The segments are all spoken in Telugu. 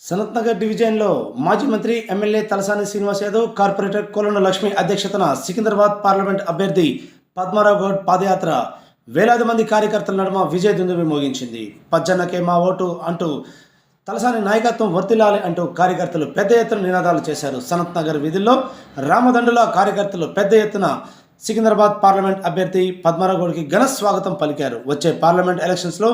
సనత్ నగర్ డివిజన్లో మాజీ మంత్రి ఎమ్మెల్యే తలసాని శ్రీనివాస్ యాదవ్, కార్పొరేటర్ కోలన లక్ష్మి అధ్యక్షతన సికింద్రాబాద్ పార్లమెంట్ అభ్యర్థి పద్మారావు గౌడ్ పాదయాత్ర వేలాది మంది కార్యకర్తల నడుమ విజయ దుందుబి మోగించింది. పజ్జన్నకే మా ఓటు అంటూ తలసాని నాయకత్వం వర్తిల్లాలి అంటూ కార్యకర్తలు పెద్ద ఎత్తున నినాదాలు చేశారు. సనత్ నగర్ వీధుల్లో రామదండుల కార్యకర్తలు పెద్ద ఎత్తున సికింద్రాబాద్ పార్లమెంట్ అభ్యర్థి పద్మారావు గౌడ్కి ఘన స్వాగతం పలికారు. వచ్చే పార్లమెంట్ ఎలక్షన్స్లో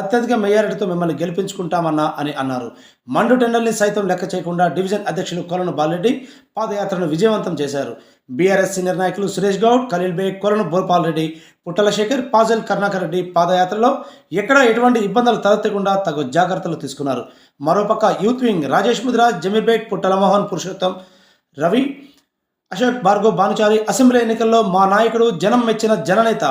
అత్యధిక మెజారిటీతో మిమ్మల్ని గెలిపించుకుంటామన్నా అని అన్నారు. మండు టెండర్ని సైతం లెక్క చేయకుండా డివిజన్ అధ్యక్షులు కొలను బాలరెడ్డి పాదయాత్రను విజయవంతం చేశారు. బీఆర్ఎస్ సీనియర్ నాయకులు సురేష్ గౌడ్, ఖలీల్ బేగ్, కొలను భూపాల్ రెడ్డి, పుట్టల శేఖర్, పాజల్ కరుణాకర్ రెడ్డి పాదయాత్రలో ఎక్కడా ఎటువంటి ఇబ్బందులు తలెత్తకుండా తగు జాగ్రత్తలు తీసుకున్నారు. మరోపక్క youth wing Rajesh Mudraj, Zameer Baig, Puttala Mohan, Purushottam, Ravi, Ashok, Bhargav, Bhanuchari assembly ఎన్నికల్లో మా నాయకుడు జనం మెచ్చిన జననేత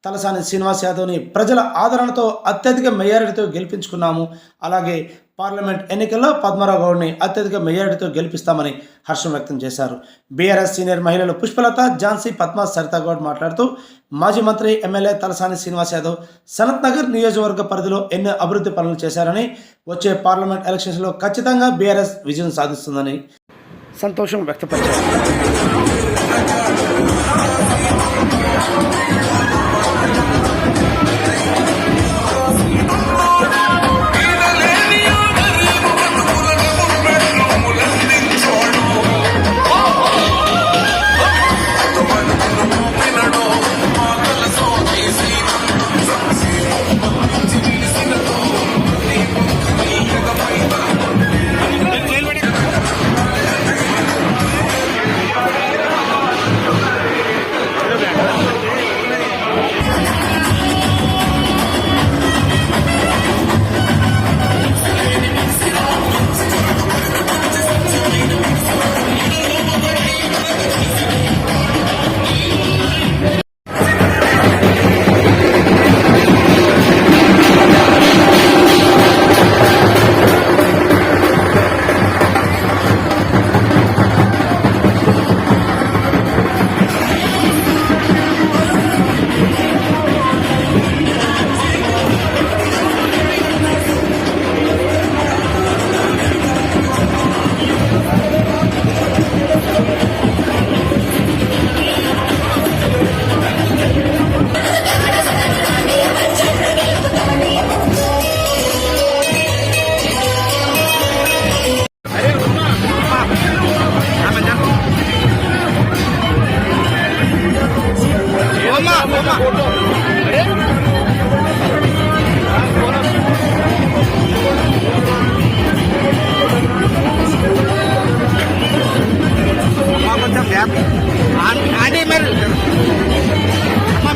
తలసాని శ్రీనివాస్ యాదవ్ని ప్రజల ఆదరణతో అత్యధిక మెజారిటీతో గెలిపించుకున్నాము. అలాగే పార్లమెంట్ ఎన్నికల్లో పద్మారావు గౌడ్ని అత్యధిక మెజారిటీతో గెలిపిస్తామని హర్షం వ్యక్తం చేశారు. బీఆర్ఎస్ సీనియర్ మహిళలు పుష్పలత, ఝాన్సీ, పద్మ, సరితా గౌడ్ మాట్లాడుతూ మాజీ మంత్రి ఎమ్మెల్యే తలసాని శ్రీనివాస్ యాదవ్ సనత్ నగర్ నియోజకవర్గ పరిధిలో ఎన్నో అభివృద్ధి పనులు చేశారని, వచ్చే పార్లమెంట్ ఎలక్షన్స్లో ఖచ్చితంగా బీఆర్ఎస్ విజయం సాధిస్తుందని సంతోషం వ్యక్తపరిచారు.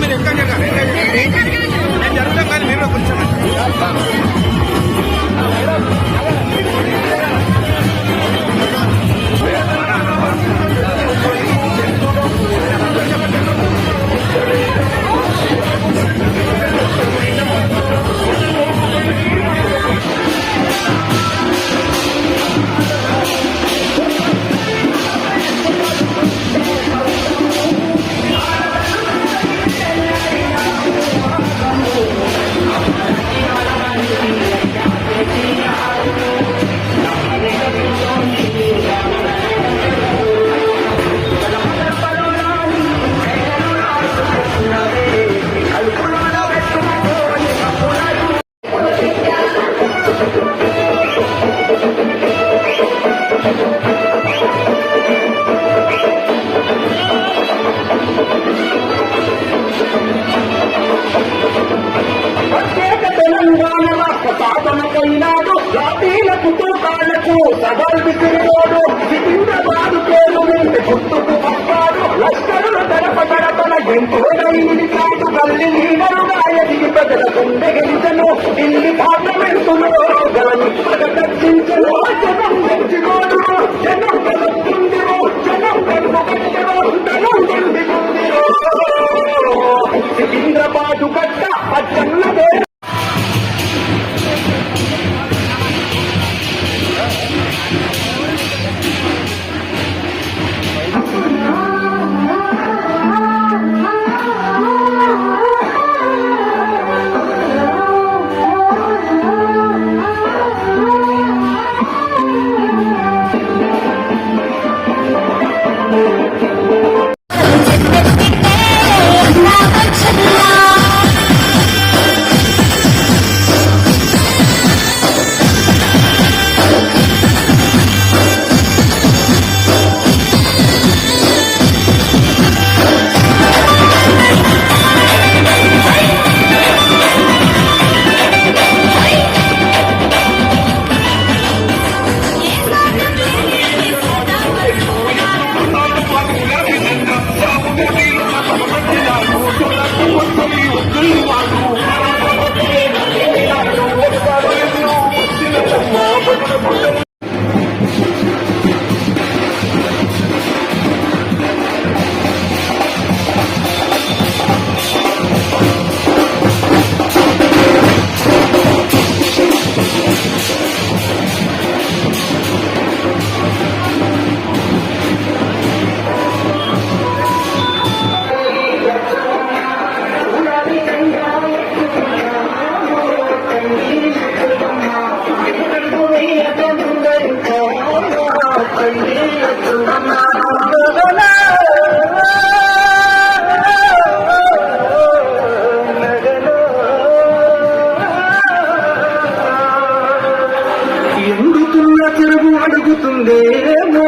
మీరు ఎక్కడ నేను జరుగుతాం కానీ మీరు కొంచెం సవాల్ విసిరిపోడు సికింద్రాబాద్ పేరు వింటే గుర్తుకు పంపాడు లష్కరుల గడపన ఎంతో కాదు గల్లి లీడరుగా ఎదిగి ప్రజల గుండె గెలిచను ఢిల్లీ పార్లమెంటులో గలని ప్రకటించను జనం పెంచుకోడు జనం పెరుగుతుందిరో జనం పెరుగుతుందిరో జనం పెరుగుతుందిరో సికింద్రాబాద్ గడ్డ పచ్చన్నదే ఎందుకున్న చెరువు అడుగుతుందేమో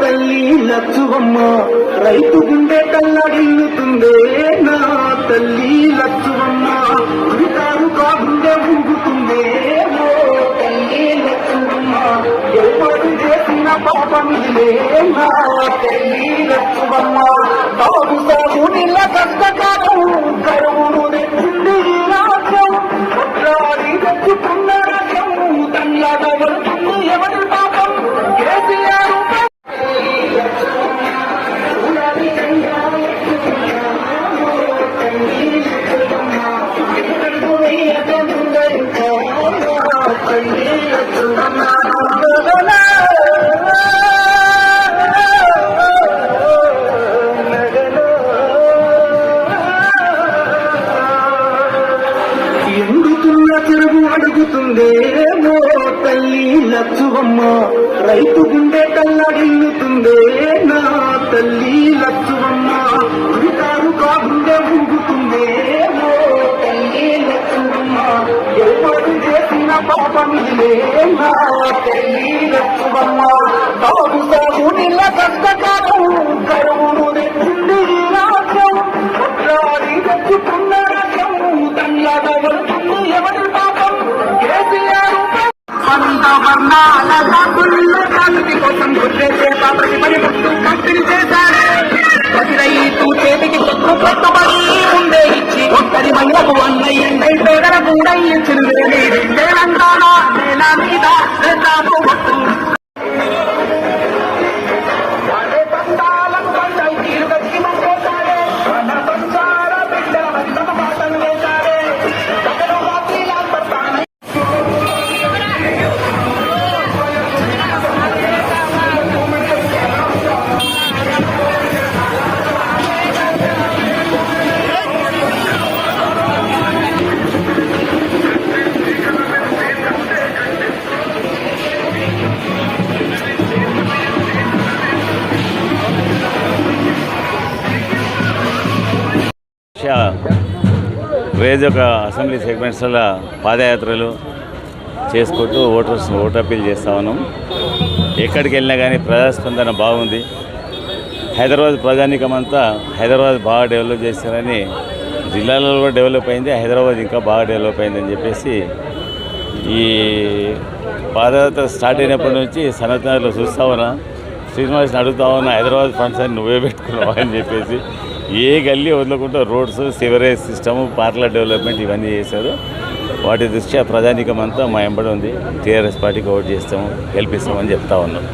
తల్లి లచ్చువమ్మ, రైతు గుండె కల్లడిల్లుతుందే నా తల్లి లచ్చువమ్మ, అధికారు కాగుండె ఊగుతుందేమో తల్లి లచ్చువమ్మ, ఏర్పాటు చేసిన పాపమిలే నా తల్లి లచ్చువమ్మ, బాబు సాగు నీళ్ళ కష్టకాలం కరువును తెచ్చింది రాజ్యం, కొట్లాడి తెచ్చుకున్న రాజ్యం తల్లాడవడుతుంది ఎవరి పాపం కేసీఆర్ ఎందుకున్న చెరువు అడుగుతుందేమో తల్లి లచ్చువమ్మ, రైతు గుండె కల్లడిల్లుతుందే నా తల్లి లచ్చువమ్మ, అధికారు కాగుండె ఊగుతుందేమో తల్లి లచ్చువమ్మ, ఏర్పాటు చేసిన పాపమిలే నా తల్లి లచ్చువమ్మ, బాబు సాగు నీళ్ళ కష్టకాలం కరువును తెచ్చింది రాజ్యం, కొట్లాడి తెచ్చుకున్న రాజ్యం తల్లాడవడుతుంది ఎవరి పాపం కేసీఆర్ వర్ణాల జాతుల్లో జాతి కోసం గుర్తేసే పాపకి పని ముట్టు కంపెనీ చేశారు, ప్రతి రైతు చేతికి కొత్త కొత్తబడి ఉండే ఇచ్చి ఒక్కరి మహిళకు అన్నయ్య పేదల కూడా ఇచ్చిన తెలంగాణ నేల మీద తాము కొట్టు ఒక అసెంబ్లీ సెగ్మెంట్స్లో పాదయాత్రలు చేసుకుంటూ ఓటు అప్పీల్ చేస్తూ ఉన్నాం. ఎక్కడికి వెళ్ళినా కానీ ప్రజాస్పందన బాగుంది. హైదరాబాద్ ప్రజానీకమంతా హైదరాబాద్ బాగా డెవలప్ చేస్తారని, జిల్లాలలో కూడా డెవలప్ అయింది, హైదరాబాద్ ఇంకా బాగా డెవలప్ అయిందని చెప్పేసి ఈ పాదయాత్ర స్టార్ట్ అయినప్పటి నుంచి సనత్ నగర్లో చూస్తా ఉన్నా, శ్రీనివాస్ని అడుగుతా ఉన్నా, హైదరాబాద్ ఫండ్స్ అని నువ్వే పెట్టుకున్నావు అని చెప్పేసి ఏ గల్లీ వదలకుండా roads, sewerage system, parlour development ఇవన్నీ చేశారు. వాటి దృష్ట్యా ప్రజానీకం అంతా మా ఎంబడి ఉంది. టీఆర్ఎస్ పార్టీకి ఓటు చేస్తాము, గెలిపిస్తామని చెప్తా ఉన్నాం.